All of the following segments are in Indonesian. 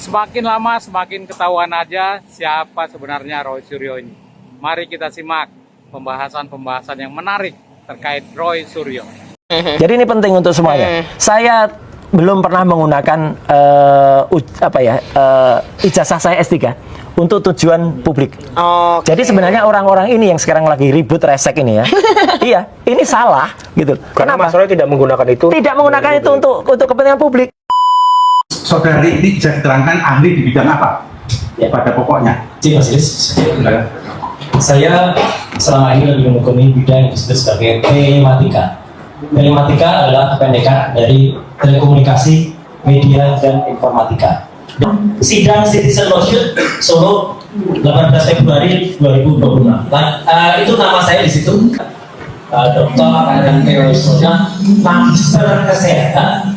Semakin lama semakin ketahuan aja siapa sebenarnya Roy Suryo ini. Mari kita simak pembahasan-pembahasan yang menarik terkait Roy Suryo. Jadi ini penting untuk semuanya. Saya belum pernah menggunakan ijazah saya S3 untuk tujuan publik. Jadi sebenarnya orang-orang ini yang sekarang lagi ribut resek ini ya, iya, ini salah gitu. Karena Kenapa? Mas Roy tidak menggunakan itu. Tidak menggunakan itu untuk kepentingan publik. Saudara ini bisa diterangkan ahli di bidang apa? Ya, pada pokoknya. Saya selama ini lebih menekuni bidang yang disebut sebagai telematika. Telematika adalah kependekan dari telekomunikasi, media, dan informatika. Sidang Citizen Lawsuit Solo 18 Februari 2026. Itu nama saya di situ. Dr. Adam Terosonya, Magister Kesehatan.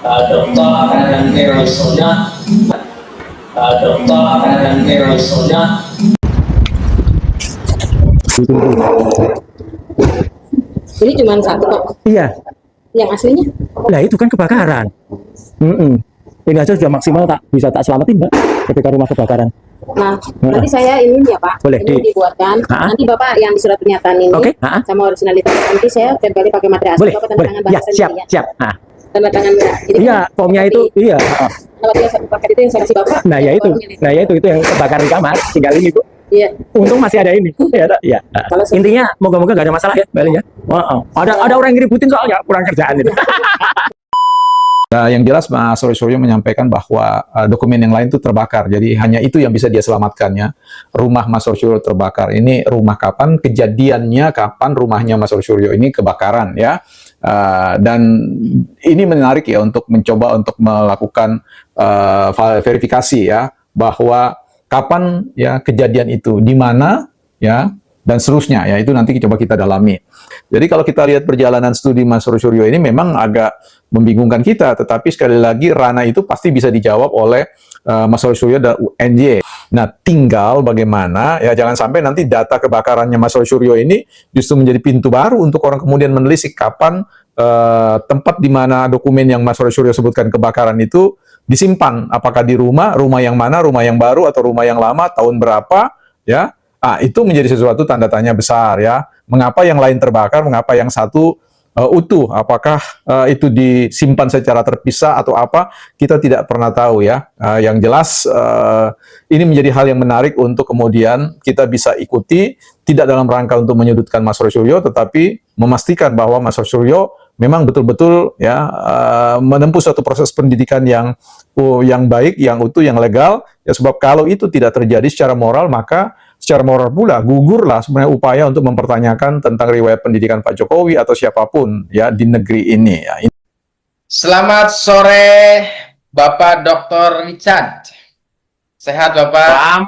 Dr. Adam Terosonya, Dr. Adam Terosonya. Ini cuma satu kok. Iya. Yang aslinya? Nah itu kan kebakaran. Ini aja sudah maksimal bisa tak selamatin Mbak ketika rumah kebakaran. Nah, nanti saya ini ya Pak. Boleh, ini dibuatkan. Nanti Bapak yang di surat pernyataan ini sama originalitas. Nanti saya kembali pakai materi asli. Boleh, Bapak tanda boleh. tangan Ya, bahasa siap, ya. siap. Nah. Tanda tangan ya. Iya, formnya itu, iya. Kalau dia satu paket itu yang saya kasih Bapak. Nah ya itu, itu yang kebakar di kamar. Tinggal ini Bu. Iya. Untung masih ada ini. Ya. Intinya moga-moga gak ada masalah ya, Mbak Elin ya. Ada orang yang ributin soalnya kurang kerjaan itu. Nah, yang jelas Mas Roy Suryo menyampaikan bahwa dokumen yang lain itu terbakar. Jadi hanya itu yang bisa dia selamatkannya. Rumah Mas Roy Suryo terbakar. Ini rumah kapan? Kejadiannya kapan rumahnya Mas Roy Suryo ini kebakaran ya. Dan ini menarik ya untuk mencoba untuk melakukan verifikasi ya bahwa kapan ya kejadian itu, di mana ya, dan seterusnya ya, itu nanti coba kita dalami. Jadi kalau kita lihat perjalanan studi Mas Roy Suryo ini memang agak membingungkan kita, tetapi sekali lagi ranah itu pasti bisa dijawab oleh Mas Roy Suryo dan UNJ. Nah, tinggal bagaimana ya, jangan sampai nanti data kebakarannya Mas Roy Suryo ini justru menjadi pintu baru untuk orang kemudian menelisik kapan tempat di mana dokumen yang Mas Roy Suryo sebutkan kebakaran itu disimpan, apakah di rumah yang mana, rumah yang baru atau rumah yang lama, tahun berapa ya. Itu menjadi sesuatu tanda tanya besar ya. Mengapa yang lain terbakar, mengapa yang satu utuh? Apakah itu disimpan secara terpisah atau apa? Kita tidak pernah tahu ya. Yang jelas ini menjadi hal yang menarik untuk kemudian kita bisa ikuti, tidak dalam rangka untuk menyudutkan Mas Roy Suryo, tetapi memastikan bahwa Mas Roy Suryo memang betul-betul ya menempuh suatu proses pendidikan yang baik, yang utuh, yang legal. Ya, sebab kalau itu tidak terjadi secara moral, maka secara moral pula gugurlah sebenarnya upaya untuk mempertanyakan tentang riwayat pendidikan Pak Jokowi atau siapapun ya di negeri ini ya. Selamat sore Bapak Dr. Richard. Sehat Bapak?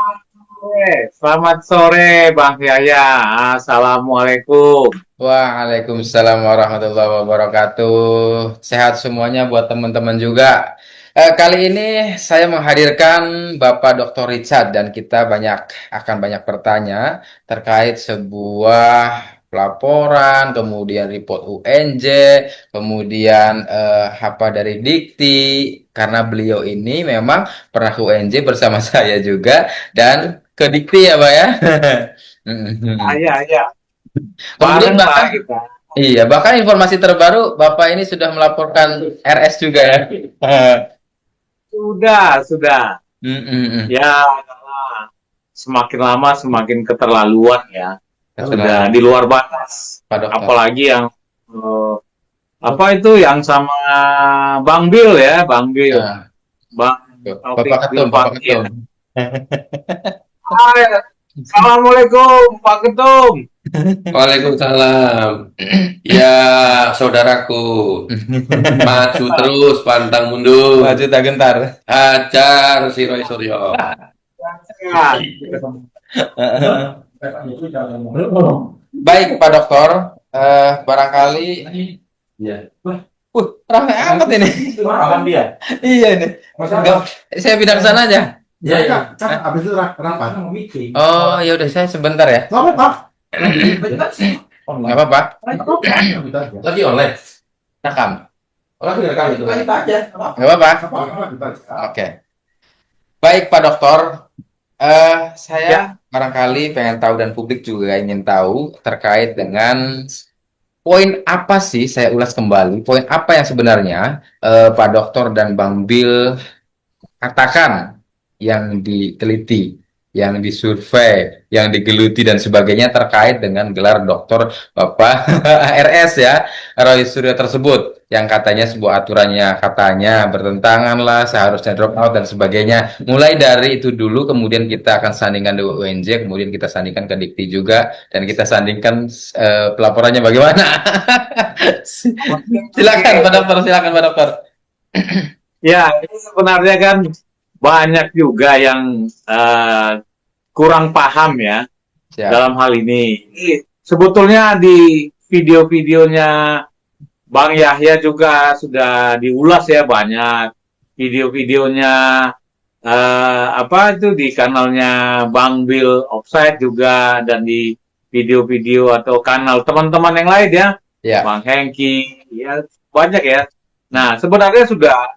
Selamat sore Bang Yaya. Assalamualaikum. Waalaikumsalam warahmatullahi wabarakatuh. Sehat semuanya buat teman-teman juga. Kali ini saya menghadirkan Bapak Dr. Richard dan kita akan banyak bertanya terkait sebuah laporan, kemudian report UNJ, kemudian dari Dikti, karena beliau ini memang pernah ke UNJ bersama saya juga dan ke Dikti ya Pak ya. Iya. Kemudian bahkan informasi terbaru Bapak ini sudah melaporkan RS juga ya. Sudah. Ya, semakin lama semakin keterlaluan ya. Sudah di luar batas. Apalagi yang yang sama Bang Bill ya, Bang Bill. Bapak Ketum. Assalamualaikum Pak Ketum. Waalaikumsalam. Ya, saudaraku. Maju terus, pantang mundur. Maju tak gentar. Hajar si Roy Suryo. Baik Pak Dokter, barangkali ramai amat ini. Dia. Iya ini. Saya pindah ke sana aja. Ya. Kan habis itu rapat. Oh, ya udah saya sebentar ya. Nggak apa-apa. Lagi online. Rekam. Nggak apa-apa? Oke. Baik Pak Dokter, saya barangkali pengen tahu dan publik juga ingin tahu terkait dengan poin apa sih, saya ulas kembali, poin apa yang sebenarnya Pak Dokter dan Bang Bill katakan yang diteliti, yang disurvei, yang digeluti dan sebagainya terkait dengan gelar doktor Bapak RS ya, Roy Suryo tersebut, yang katanya sebuah aturannya katanya bertentangan lah, seharusnya drop out dan sebagainya. Mulai dari itu dulu, kemudian kita akan sandingkan dengan UNJ, kemudian kita sandingkan ke Dikti juga, dan kita sandingkan pelaporannya bagaimana. Silakan Pak Dokter, silakan Pak Dokter. Ya, ini sebenarnya kan banyak juga yang kurang paham ya Siap. dalam hal ini. Sebetulnya di video-videonya Bang Yahya juga sudah diulas ya, banyak video-videonya apa itu di kanalnya Bang Bill Offside juga, dan di video-video atau kanal teman-teman yang lain ya, Ya. Bang Hengki, ya banyak ya. Nah, sebenarnya sudah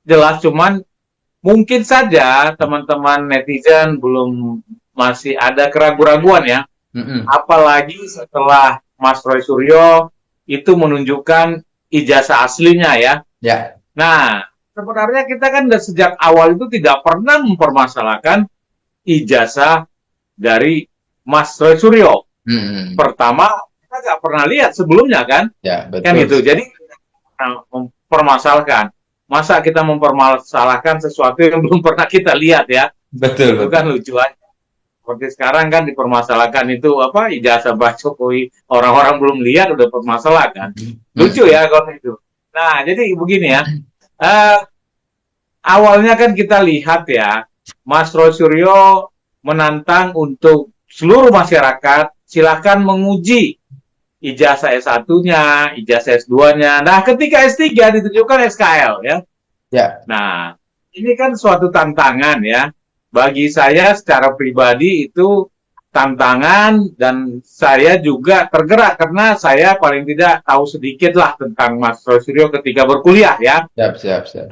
jelas, cuman mungkin saja teman-teman netizen masih ada keraguan-raguan ya. Apalagi setelah Mas Roy Suryo itu menunjukkan ijazah aslinya ya. Ya. Nah, sebenarnya kita kan sejak awal itu tidak pernah mempermasalahkan ijazah dari Mas Roy Suryo. Pertama, kita nggak pernah lihat sebelumnya kan? Ya, betul. Kan gitu. Jadi, mempermasalahkan. Masa kita mempermasalahkan sesuatu yang belum pernah kita lihat ya? Betul. Itu kan lucu aja. Seperti sekarang kan dipermasalahkan itu apa, ijazah Pak Jokowi, orang-orang belum lihat udah permasalahkan. Lucu ya kalau itu. Nah, jadi begini ya. Awalnya kan kita lihat ya, Mas Roy Suryo menantang untuk seluruh masyarakat silakan menguji ijazah S1-nya, ijazah S2-nya. Nah, ketika S3 ditunjukkan SKL ya. Ya. Nah, ini kan suatu tantangan ya. Bagi saya secara pribadi itu tantangan, dan saya juga tergerak karena saya paling tidak tahu sedikit lah tentang Mas Roy Suryo ketika berkuliah ya. Siap.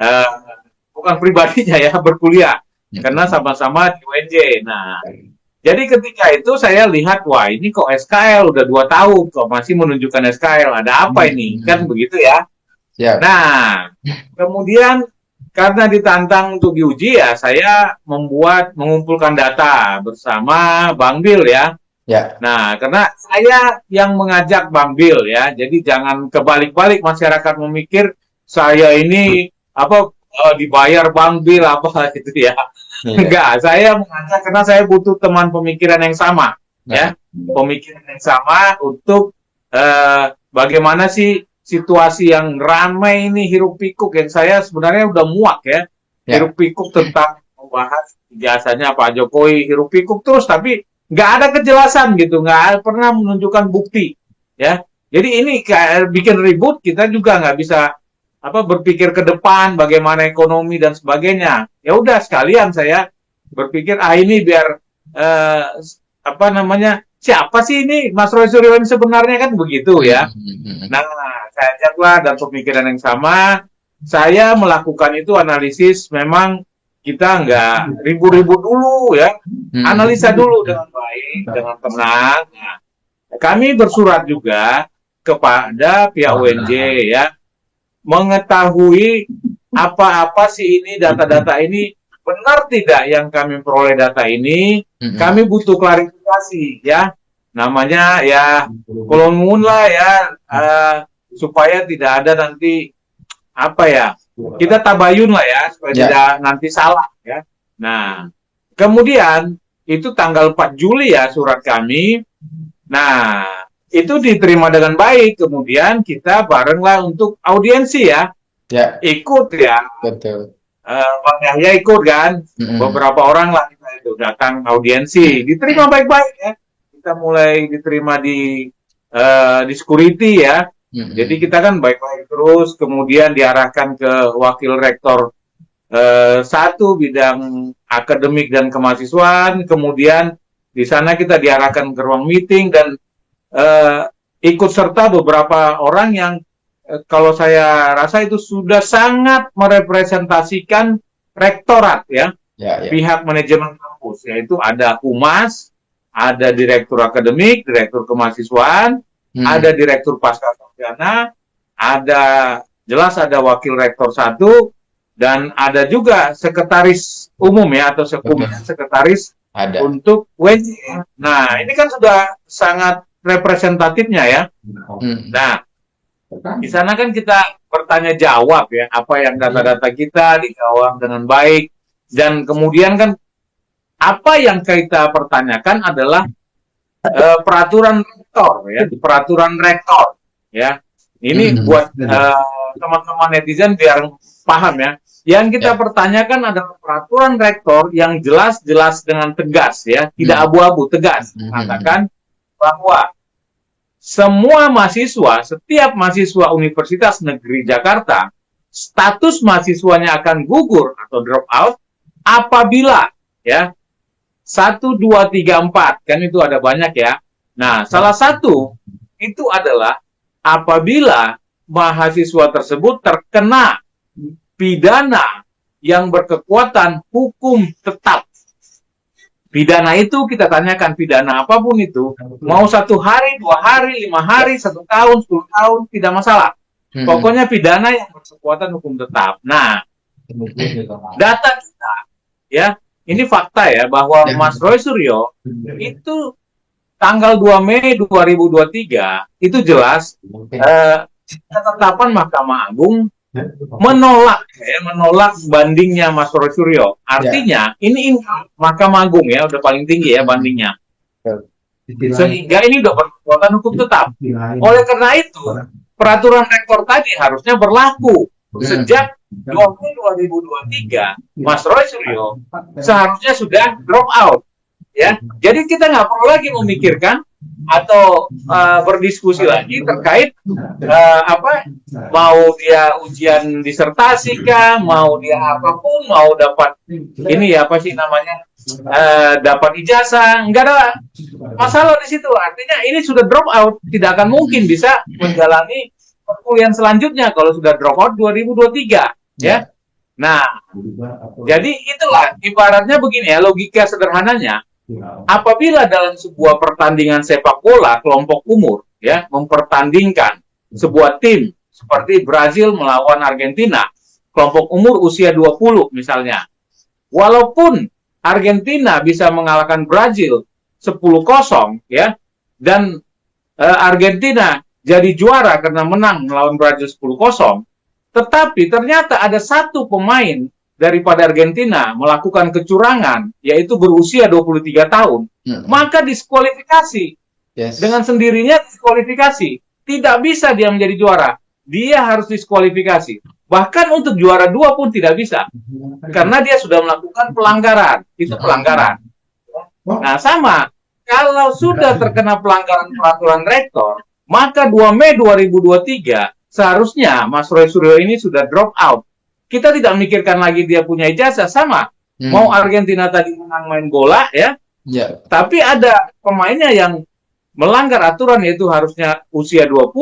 Bukan pribadinya ya, berkuliah. Karena sama-sama di UNJ. Nah, jadi ketika itu saya lihat, wah ini kok SKL udah 2 tahun, kok masih menunjukkan SKL, ada apa ini? Kan begitu ya. Siap. Nah, kemudian karena ditantang untuk diuji ya, saya mengumpulkan data bersama Bang Bill ya. Ya. Nah, karena saya yang mengajak Bang Bill ya, jadi jangan kebalik-balik masyarakat memikir saya ini dibayar Bang Bill apa gitu ya. Enggak, saya mengajak karena saya butuh teman pemikiran yang sama ya. Pemikiran yang sama untuk bagaimana sih situasi yang ramai ini, hiruk pikuk yang saya sebenarnya udah muak ya. Hiruk pikuk tentang membahas ijazahnya Pak Jokowi, hiruk pikuk terus tapi nggak ada kejelasan gitu, nggak pernah menunjukkan bukti ya. Jadi ini kayak bikin ribut, kita juga nggak bisa berpikir ke depan bagaimana ekonomi dan sebagainya. Ya udah sekalian saya berpikir ini biar siapa sih ini Mas Roy Suryo sebenarnya, kan begitu ya. Nah, saya ajaklah dan pemikiran yang sama. Saya melakukan itu analisis, memang kita nggak ribu-ribu dulu ya. Analisa dulu dengan baik, dengan tenang. Nah, kami bersurat juga kepada pihak UNJ ya, mengetahui apa-apa sih ini, data-data ini benar tidak yang kami peroleh data ini. Kami butuh klarifikasi ya, namanya ya kolongun lah ya, supaya tidak ada nanti kita tabayun lah ya, supaya tidak nanti salah ya. Nah, kemudian itu tanggal 4 Juli ya surat kami. Nah, itu diterima dengan baik, kemudian kita barenglah untuk audiensi ya. Ikut ya. Betul. Bang Yahya ikut kan, beberapa orang lah kita itu datang audiensi, diterima baik-baik ya. Kita mulai diterima di security ya. Jadi kita kan baik-baik terus, kemudian diarahkan ke wakil rektor 1 bidang akademik dan kemahasiswaan, kemudian di sana kita diarahkan ke ruang meeting dan ikut serta beberapa orang yang kalau saya rasa itu sudah sangat merepresentasikan rektorat ya, Ya, ya. pihak manajemen kampus, yaitu ada humas, ada direktur akademik, direktur kemahasiswaan, ada direktur pascasarjana, jelas ada wakil rektor 1, dan ada juga sekretaris umum ya, atau sekretaris Ada. untuk WJ. Nah, ini kan sudah sangat representatifnya ya. Nah, di sana kan kita bertanya jawab ya, apa yang data-data kita dijawab dengan baik, dan kemudian kan apa yang kita pertanyakan adalah peraturan rektor ya, peraturan rektor ya. Ini buat teman-teman netizen biar paham ya. Yang kita pertanyakan adalah peraturan rektor yang jelas-jelas dengan tegas ya, tidak abu-abu, tegas mengatakan bahwa semua mahasiswa, setiap mahasiswa Universitas Negeri Jakarta, status mahasiswanya akan gugur atau drop out apabila ya 1, 2, 3, 4, kan itu ada banyak ya. Nah, salah satu itu adalah apabila mahasiswa tersebut terkena pidana yang berkekuatan hukum tetap. Pidana itu kita tanyakan, pidana apapun itu, mau 1 hari, 2 hari, 5 hari, 1 tahun, 10 tahun, tidak masalah. Pokoknya pidana yang berkekuatan hukum tetap. Nah, data kita, ya, ini fakta ya, bahwa Mas Roy Suryo itu tanggal 2 Mei 2023 itu jelas ketetapan Mahkamah Agung menolak bandingnya Mas Roy Suryo. Artinya ini Mahkamah Agung ya, udah paling tinggi ya bandingnya. Sehingga ini udah berkekuatan hukum tetap. Oleh karena itu, peraturan rektor tadi harusnya berlaku sejak 2 Mei 2023. Mas Roy Suryo seharusnya sudah drop out. Ya, jadi kita nggak perlu lagi memikirkan atau berdiskusi lagi terkait mau dia ujian disertasi kah, mau dia apapun, mau dapat ini ya apa sih namanya dapat ijazah, nggak ada masalah di situ. Artinya ini sudah drop out, tidak akan mungkin bisa menjalani perkuliahan selanjutnya kalau sudah drop out 2023 ya. Nah, jadi itulah ibaratnya begini ya, logika sederhananya. Apabila dalam sebuah pertandingan sepak bola kelompok umur ya mempertandingkan sebuah tim seperti Brazil melawan Argentina, kelompok umur usia 20 misalnya. Walaupun Argentina bisa mengalahkan Brazil 10-0 ya, dan Argentina jadi juara karena menang melawan Brazil 10-0, tetapi ternyata ada satu pemain daripada Argentina melakukan kecurangan, yaitu berusia 23 tahun, maka diskualifikasi. Dengan sendirinya diskualifikasi. Tidak bisa dia menjadi juara. Dia harus diskualifikasi. Bahkan untuk juara 2 pun tidak bisa. Karena dia sudah melakukan pelanggaran. Itu pelanggaran. Nah, sama. Kalau sudah terkena pelanggaran peraturan rektor, maka 2 Mei 2023 seharusnya Mas Roy Suryo ini sudah drop out. Kita tidak memikirkan lagi dia punya ijazah, sama. Mau Argentina tadi menang main bola ya, tapi ada pemainnya yang melanggar aturan, yaitu harusnya usia 20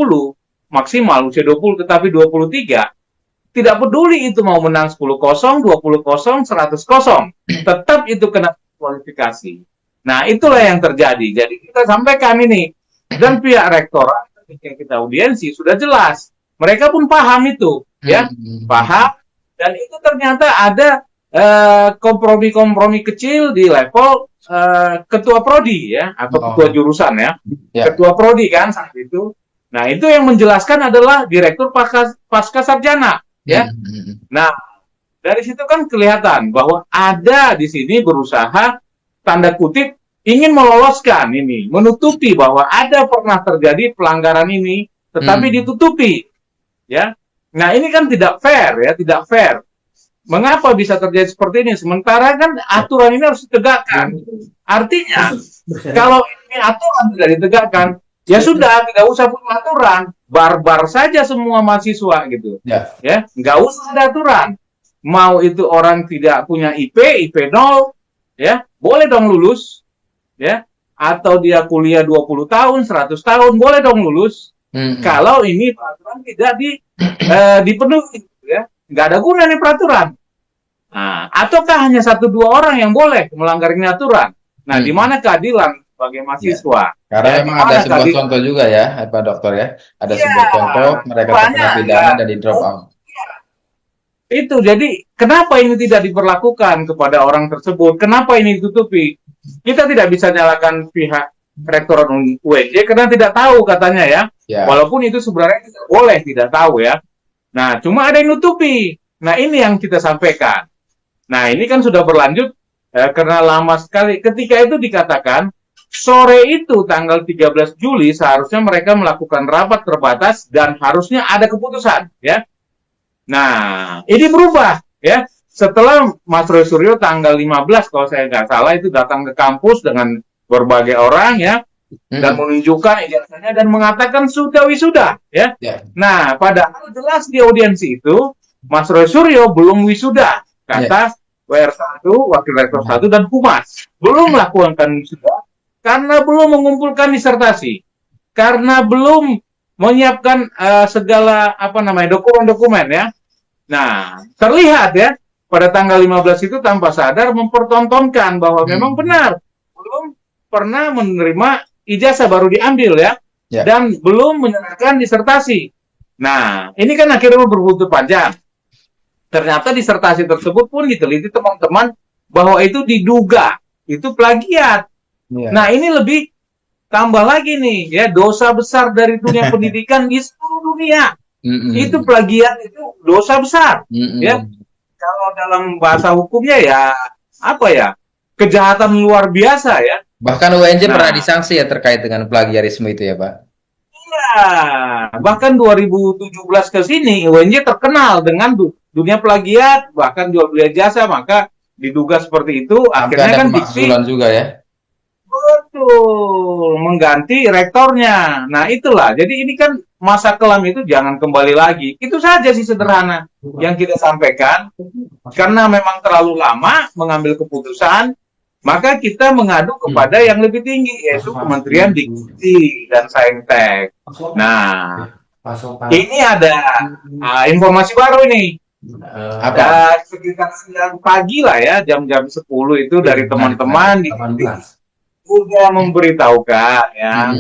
maksimal usia 20, tetapi 23. Tidak peduli itu mau menang 10-0, 20-0, 100-0, tetap itu kena kualifikasi. Nah, itulah yang terjadi. Jadi kita sampaikan ini, dan pihak rektorat ketika kita audiensi sudah jelas. Mereka pun paham itu, ya, paham. Dan itu ternyata ada kompromi-kompromi kecil di level ketua prodi ya, atau ketua jurusan ya. Ketua prodi kan saat itu. Nah, itu yang menjelaskan adalah direktur pascasarjana ya. Nah, dari situ kan kelihatan bahwa ada di sini berusaha tanda kutip ingin meloloskan ini, menutupi bahwa ada pernah terjadi pelanggaran ini, tetapi ditutupi ya. Nah, ini kan tidak fair ya, tidak fair. Mengapa bisa terjadi seperti ini? Sementara kan aturan ini harus ditegakkan. Artinya, kalau ini aturan tidak ditegakkan, ya sudah, tidak usah punya aturan. Barbar saja semua mahasiswa gitu. Ya, nggak usah ada aturan. Mau itu orang tidak punya IP 0, ya, boleh dong lulus. Ya, atau dia kuliah 20 tahun, 100 tahun, boleh dong lulus. Kalau ini peraturan tidak dipenuhi, ya, nggak ada guna nih peraturan. Nah, ataukah hanya 1-2 orang yang boleh melanggar ini aturan? Nah, di mana keadilan sebagai mahasiswa? Karena Ya, memang di mana ada sebuah keadilan? contoh juga ya, Pak Dokter ya. Ada Iya, sebuah contoh mereka banyak, terkena pidana ya. dan di drop out. Itu, jadi kenapa ini tidak diberlakukan kepada orang tersebut? Kenapa ini ditutupi? Kita tidak bisa nyalakan pihak Rektorat UNJ karena tidak tahu katanya ya. Ya. Walaupun itu sebenarnya tidak boleh, tidak tahu ya. Nah, cuma ada yang nutupi. Nah, ini yang kita sampaikan. Nah, ini kan sudah berlanjut karena lama sekali. Ketika itu dikatakan, sore itu tanggal 13 Juli seharusnya mereka melakukan rapat terbatas dan harusnya ada keputusan. Ya. Nah, ini berubah. Ya. Setelah Mas Roy Suryo tanggal 15, kalau saya nggak salah, itu datang ke kampus dengan berbagai orang ya. Dan menunjukkan ijazahnya dan mengatakan sudah wisuda. Ya. Nah, padahal jelas di audiensi itu, Mas Roy Suryo belum wisuda. Kata WR1, Wakil Rektor 1, dan Humas. Belum melakukan wisuda karena belum mengumpulkan disertasi. Karena belum menyiapkan segala dokumen-dokumen ya. Nah, terlihat ya pada tanggal 15 itu tanpa sadar mempertontonkan bahwa memang benar belum pernah menerima ijazah, baru diambil ya. Dan belum menyerahkan disertasi. Nah, ini kan akhirnya berbuntut panjang. Ternyata disertasi tersebut pun diteliti teman-teman bahwa itu diduga itu plagiat. Nah, ini lebih tambah lagi nih ya, dosa besar dari dunia pendidikan di seluruh dunia. Itu plagiat, itu dosa besar. Ya. Kalau dalam bahasa hukumnya ya kejahatan luar biasa ya. Bahkan UNJ pernah disanksi ya terkait dengan plagiarisme itu ya, Pak. Iya, bahkan 2017 ke sini UNJ terkenal dengan dunia plagiat, bahkan jual beli jasa, maka diduga seperti itu. Sampai akhirnya ada kan pemakzulan juga ya. betul mengganti rektornya. Nah, itulah. Jadi ini kan masa kelam itu jangan kembali lagi. Itu saja sih sederhana yang kita sampaikan. Karena memang terlalu lama mengambil keputusan, maka kita mengadu kepada yang lebih tinggi, yaitu Kementerian Dikti dan Saintek. Nah, ini ada informasi baru ini. Sekitar 9 pagi lah ya, jam-jam 10 itu dari teman-teman di sudah memberitahukan ya.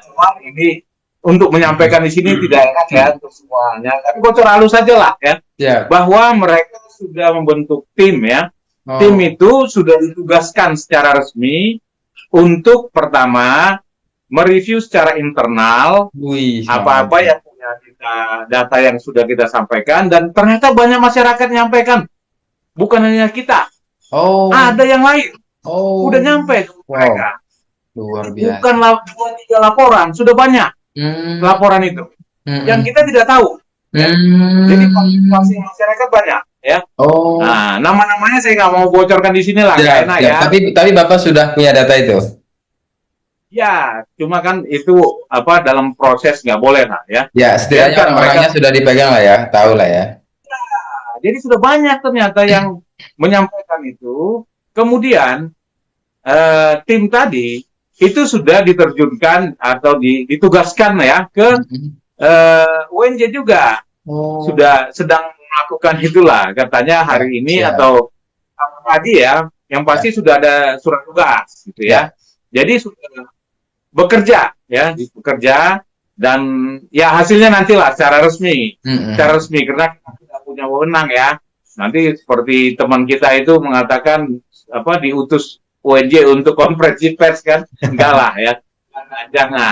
Cuma ini untuk menyampaikan di sini tidak enak ya untuk semuanya. Tapi bocor halus saja lah ya. Bahwa mereka sudah membentuk tim ya. Tim itu sudah ditugaskan secara resmi untuk pertama mereview secara internal apa-apa yang punya data yang sudah kita sampaikan, dan ternyata banyak masyarakat menyampaikan, bukan hanya kita. Ada yang lain. Udah nyampe mereka. Luar biasa. Bukan 2-3 laporan, sudah banyak laporan itu. Yang kita tidak tahu. Ya. Jadi partisipasi masyarakat banyak ya. Nah, nama-namanya saya nggak mau bocorkan di sini lah, enak ya. Tapi Bapak sudah punya data itu? Ya, cuma kan itu dalam proses nggak boleh lah ya. Ya, setidaknya orang-orangnya sudah dipegang lah ya, tahu lah ya. Jadi sudah banyak ternyata yang menyampaikan itu. Kemudian tim tadi itu sudah diterjunkan atau ditugaskan ya ke UNJ juga. Sudah sedang melakukan itulah katanya hari ini atau tadi ya. Yang pasti sudah ada surat tugas gitu ya. Jadi sudah bekerja dan ya hasilnya nantilah secara resmi. Secara resmi karena kita tidak punya wewenang ya. Nanti seperti teman kita itu mengatakan diutus UNJ untuk konferensi pers kan, enggak lah ya, jangan.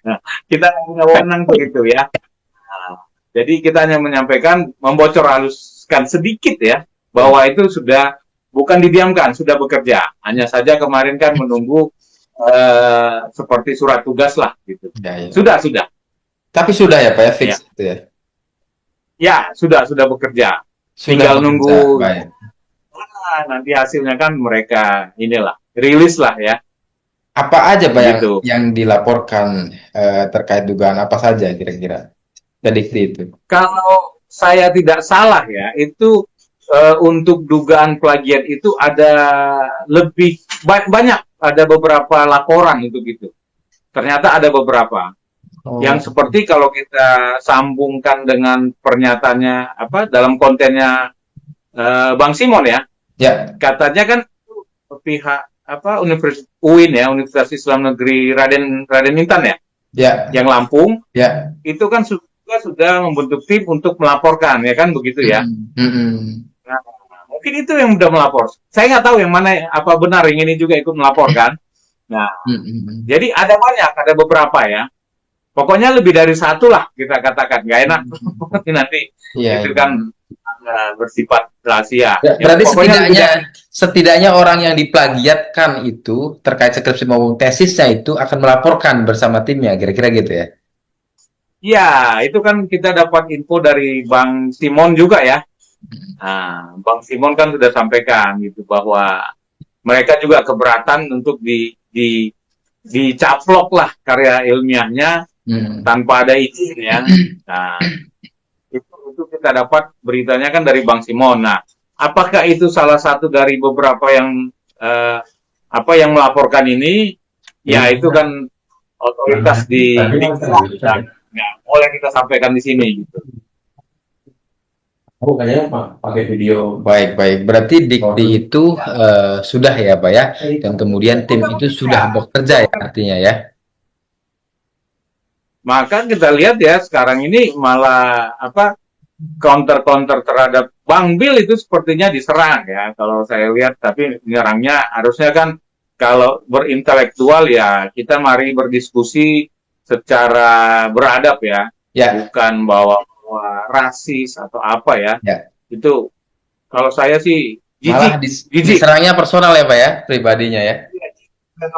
Nah, kita punya wewenang begitu ya. Nah, jadi kita hanya menyampaikan, membocor haluskan sedikit ya, bahwa itu sudah bukan didiamkan, sudah bekerja. Hanya saja kemarin kan menunggu seperti surat tugas lah gitu. Sudah. Tapi sudah ya Pak ya, fix gitu ya. Ya, sudah bekerja. Tinggal nunggu. Nanti hasilnya kan mereka rilis lah ya. Apa aja Pak yang dilaporkan terkait dugaan apa saja kira-kira dari itu? Kalau saya tidak salah ya, itu untuk dugaan plagiat itu ada lebih banyak, ada beberapa laporan untuk itu. Ternyata ada beberapa. Yang seperti kalau kita sambungkan dengan pernyataannya dalam kontennya Bang Simon ya, katanya kan pihak Universitas UIN ya, Universitas Islam Negeri Raden Intan ya, yang Lampung, itu kan sudah membentuk tim untuk melaporkan ya kan begitu ya. Nah, mungkin itu yang sudah melapor. Saya nggak tahu yang mana apa benar yang ini juga ikut melaporkan. Nah, jadi ada beberapa ya. Pokoknya lebih dari satu lah kita katakan, nggak enak nanti itu kan bersifat rahasia. Berarti setidaknya orang yang diplagiatkan itu terkait skripsi maupun tesisnya itu akan melaporkan bersama timnya, kira-kira gitu ya? Iya, itu kan kita dapat info dari Bang Simon juga ya. Nah, Bang Simon kan sudah sampaikan gitu bahwa mereka juga keberatan untuk dicaplok lah karya ilmiahnya tanpa ada izin ya. Nah, itu kita dapat beritanya kan dari Bang Simon. Nah, apakah itu salah satu dari beberapa yang yang melaporkan ini? Ya itu kan otoritas di nggak boleh kita sampaikan di sini gitu. Aku kayaknya pakai video. Baik. Berarti Dikti itu sudah ya, Pak ya, dan kemudian tim itu sudah bekerja ya artinya ya. Maka kita lihat ya sekarang ini malah counter terhadap Bang Bill itu sepertinya diserang ya kalau saya lihat, tapi menyerangnya harusnya kan kalau berintelektual ya kita mari berdiskusi secara beradab ya. Bukan bawa rasis atau apa ya. Itu kalau saya sih malah diserangnya personal ya Pak ya, pribadinya ya.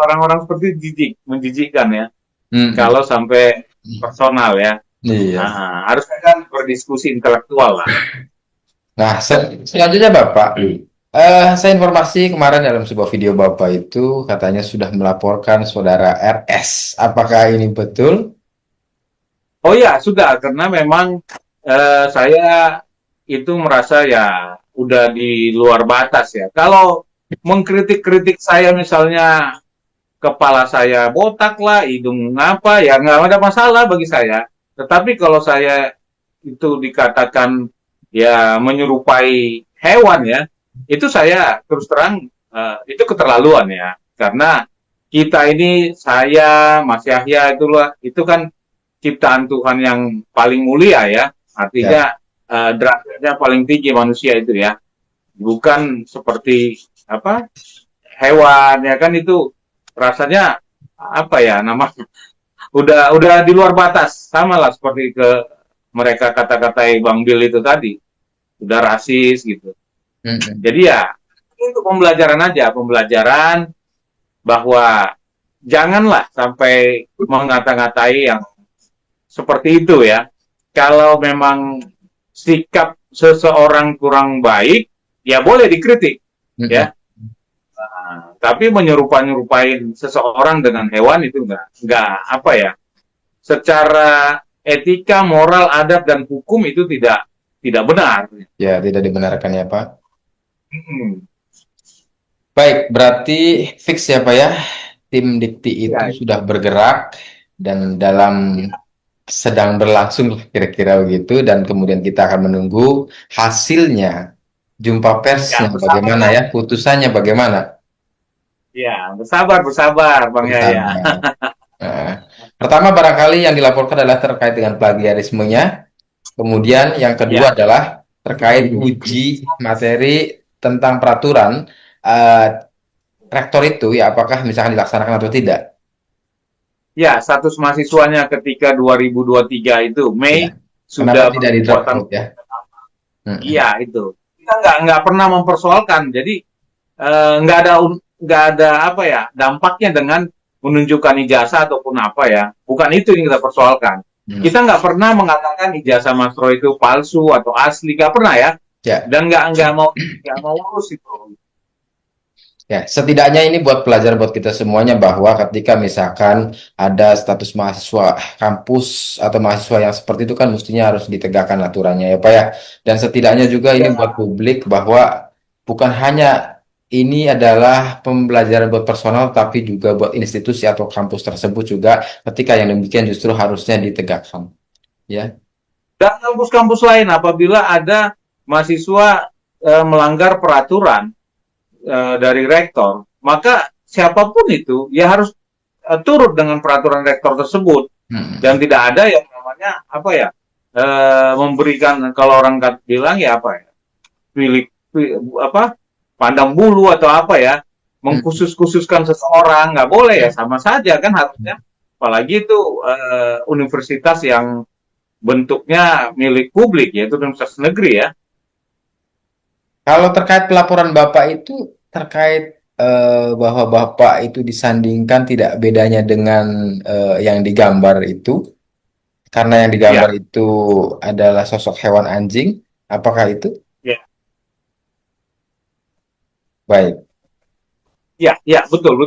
Orang-orang seperti menjijikkan ya. Kalau sampai personal ya. Nah, harusnya kan berdiskusi intelektual lah. Nah, selanjutnya Bapak, saya informasi kemarin dalam sebuah video Bapak itu katanya sudah melaporkan saudara RS. Apakah ini betul? Oh ya, sudah, karena memang saya itu merasa ya udah di luar batas ya. Kalau mengkritik saya misalnya kepala saya botak lah, hidung apa ya nggak ada masalah bagi saya. Tetapi kalau saya itu dikatakan ya menyerupai hewan ya, itu saya terus terang itu keterlaluan ya. Karena kita ini, saya, Mas Yahya itu kan ciptaan Tuhan yang paling mulia ya. Artinya derajatnya paling tinggi manusia itu ya. Bukan seperti hewan ya kan, itu rasanya namanya udah di luar batas, sama lah seperti mereka kata-katai Bang Bill itu tadi, udah rasis gitu. Jadi ya itu pembelajaran bahwa janganlah sampai mengata-ngatai yang seperti itu ya. Kalau memang sikap seseorang kurang baik, ya boleh dikritik ya. Tapi menyerupai seseorang dengan hewan itu enggak secara etika, moral, adab dan hukum itu tidak benar. Ya, tidak dibenarkan ya Pak. Baik, berarti fix ya Pak ya, tim Dikti itu sudah bergerak dan sedang berlangsung kira-kira begitu, dan kemudian kita akan menunggu hasilnya, jumpa persnya bagaimana ya, putusannya bagaimana. Ya, bersabar Bang Yaya. Pertama barangkali yang dilaporkan adalah terkait dengan plagiarismenya. Kemudian yang kedua adalah terkait uji materi tentang peraturan rektor itu ya, apakah misalkan dilaksanakan atau tidak. Ya, status mahasiswanya ketika 2023 itu Mei sudah tidak di-drop ya. Iya, itu. Kita nggak pernah mempersoalkan. Jadi nggak ada dampaknya dengan menunjukkan ijazah ataupun apa ya. Bukan itu yang kita persoalkan. Kita nggak pernah mengatakan ijazah Mas Roy itu palsu atau asli, nggak pernah ya. Dan nggak mau urus itu. Ya, setidaknya ini buat pelajaran buat kita semuanya, bahwa ketika misalkan ada status mahasiswa kampus atau mahasiswa yang seperti itu kan mestinya harus ditegakkan aturannya ya Pak ya. Dan setidaknya juga ini buat publik bahwa bukan hanya ini adalah pembelajaran buat personal, tapi juga buat institusi atau kampus tersebut juga. Ketika yang demikian justru harusnya ditegakkan, ya. Dan kampus-kampus lain apabila ada mahasiswa melanggar peraturan dari rektor, maka siapapun itu ya harus turut dengan peraturan rektor tersebut. Dan tidak ada yang namanya apa ya, memberikan, kalau orang bilang ya apa ya, pandang bulu atau apa ya, mengkhusus-khususkan seseorang, nggak boleh ya, sama saja kan harusnya. Apalagi itu universitas yang bentuknya milik publik, yaitu universitas negeri ya. Kalau terkait pelaporan Bapak itu terkait bahwa Bapak itu disandingkan tidak bedanya dengan yang digambar itu, karena yang digambar itu adalah sosok hewan anjing, apakah itu? Ya. Baik. Ya, betul.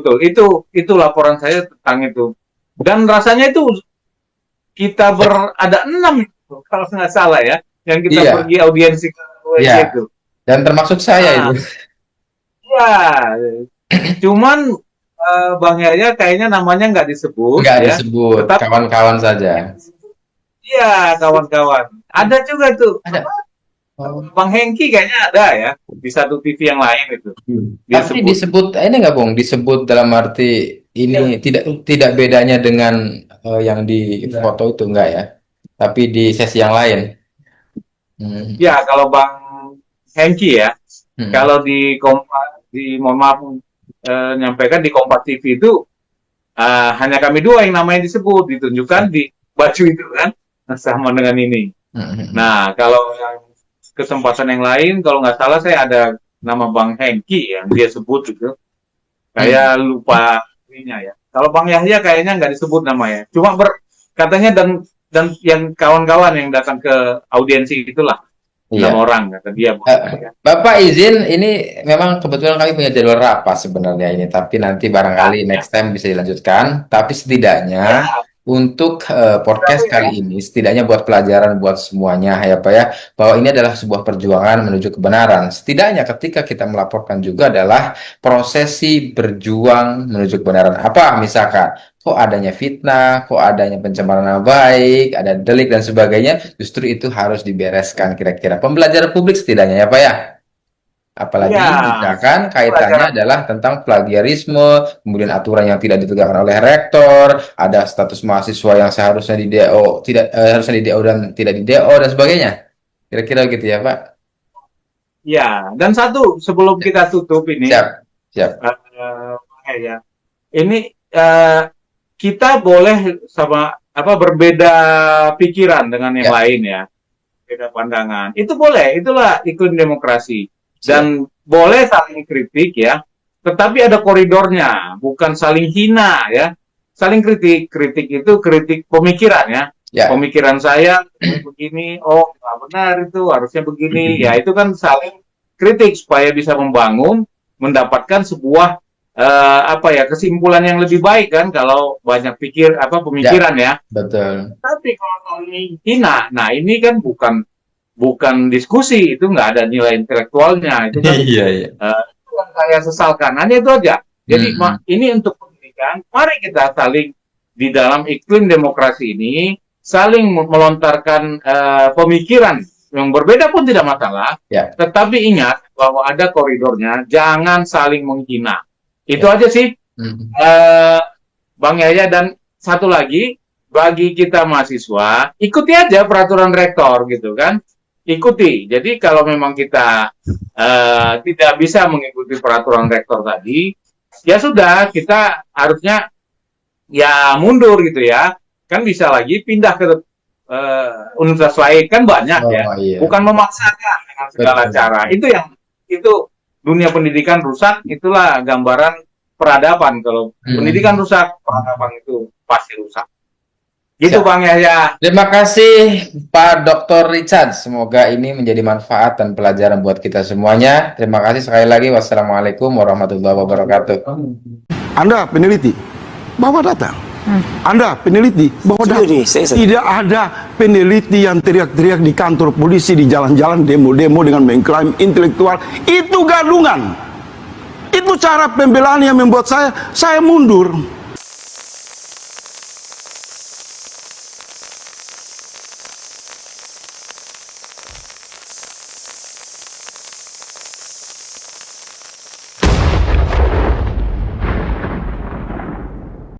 Itu laporan saya tentang itu. Dan rasanya itu kita ada 6 kalau nggak salah ya, yang kita pergi audiensi ke UNJ itu. Dan termasuk saya itu. Ya, cuman Bang Yahya kayaknya namanya nggak disebut. Nggak disebut, kawan-kawan saja. Iya, kawan-kawan. Ada juga tuh. Ada. Bang Hengki kayaknya ada ya, di satu TV yang lain itu. Tapi disebut, ini nggak Bung, disebut dalam arti ini tidak bedanya dengan yang di foto itu, enggak ya? Tapi di sesi yang lain. Ya, kalau Bang Hengki ya, kalau mohon maaf nyampaikan di Kompas TV itu hanya kami 2 yang namanya disebut, ditunjukkan di baju itu kan, sama dengan ini. Nah, kalau yang kesempatan yang lain, kalau nggak salah saya ada nama Bang Hengki yang dia sebut itu. Saya lupa ininya ya. Kalau Bang Yahya kayaknya nggak disebut namanya. Cuma katanya dan yang kawan-kawan yang datang ke audiensi itulah. 6 orang kata dia. Bapak izin, ini memang kebetulan kami punya jadwal rapat sebenarnya ini, tapi nanti barangkali next time bisa dilanjutkan. Tapi setidaknya untuk podcast kali ini, setidaknya buat pelajaran buat semuanya ya Pak ya, bahwa ini adalah sebuah perjuangan menuju kebenaran. Setidaknya ketika kita melaporkan juga adalah prosesi berjuang menuju kebenaran. Apa misalkan, kok adanya fitnah, kok adanya pencemaran nama baik, ada delik dan sebagainya, justru itu harus dibereskan kira-kira. Pembelajaran publik setidaknya ya Pak ya. Apalagi misalkan kaitannya adalah tentang plagiarisme, kemudian aturan yang tidak ditegakkan oleh rektor, ada status mahasiswa yang seharusnya di DO, harusnya di DO dan tidak di DO dan sebagainya. Kira-kira gitu ya Pak. Ya, dan satu sebelum kita tutup ini. Siap. Ini kita boleh berbeda pikiran dengan yang lain ya. Beda pandangan. Itu boleh, itulah iklim demokrasi. Dan boleh saling kritik ya, tetapi ada koridornya, bukan saling hina ya. Saling kritik itu kritik pemikiran ya. Pemikiran saya begini, oh nggak benar itu, harusnya begini. Ya itu kan saling kritik supaya bisa membangun, mendapatkan sebuah kesimpulan yang lebih baik kan, kalau banyak pemikiran ya. Betul. Tapi kalau saling hina, nah ini kan bukan diskusi, itu nggak ada nilai intelektualnya, itu kan itu yang saya sesalkan, hanya itu aja. Jadi ini untuk pendidikan, mari kita saling di dalam iklim demokrasi ini saling melontarkan pemikiran yang berbeda pun tidak masalah, tetapi ingat bahwa ada koridornya, jangan saling menghina. Itu aja sih, Bang Yahya. Dan satu lagi, bagi kita mahasiswa, ikuti aja peraturan rektor gitu kan. Ikuti. Jadi kalau memang kita tidak bisa mengikuti peraturan rektor tadi, ya sudah, kita harusnya ya mundur gitu ya. Kan bisa lagi pindah ke universitas lain, kan banyak ya. Bukan memaksakan dengan segala cara. Itu dunia pendidikan rusak, itulah gambaran peradaban. Kalau pendidikan rusak, peradaban itu pasti rusak. Gitu Bang Yahya. Terima kasih Pak Dr. Richard. Semoga ini menjadi manfaat dan pelajaran buat kita semuanya. Terima kasih sekali lagi. Wassalamualaikum warahmatullahi wabarakatuh. Anda peneliti, bawa data. Anda peneliti, bawa data. Tidak ada peneliti yang teriak-teriak di kantor polisi, di jalan-jalan, demo-demo dengan mengklaim intelektual. Itu gadungan. Itu cara pembelaan yang membuat saya mundur.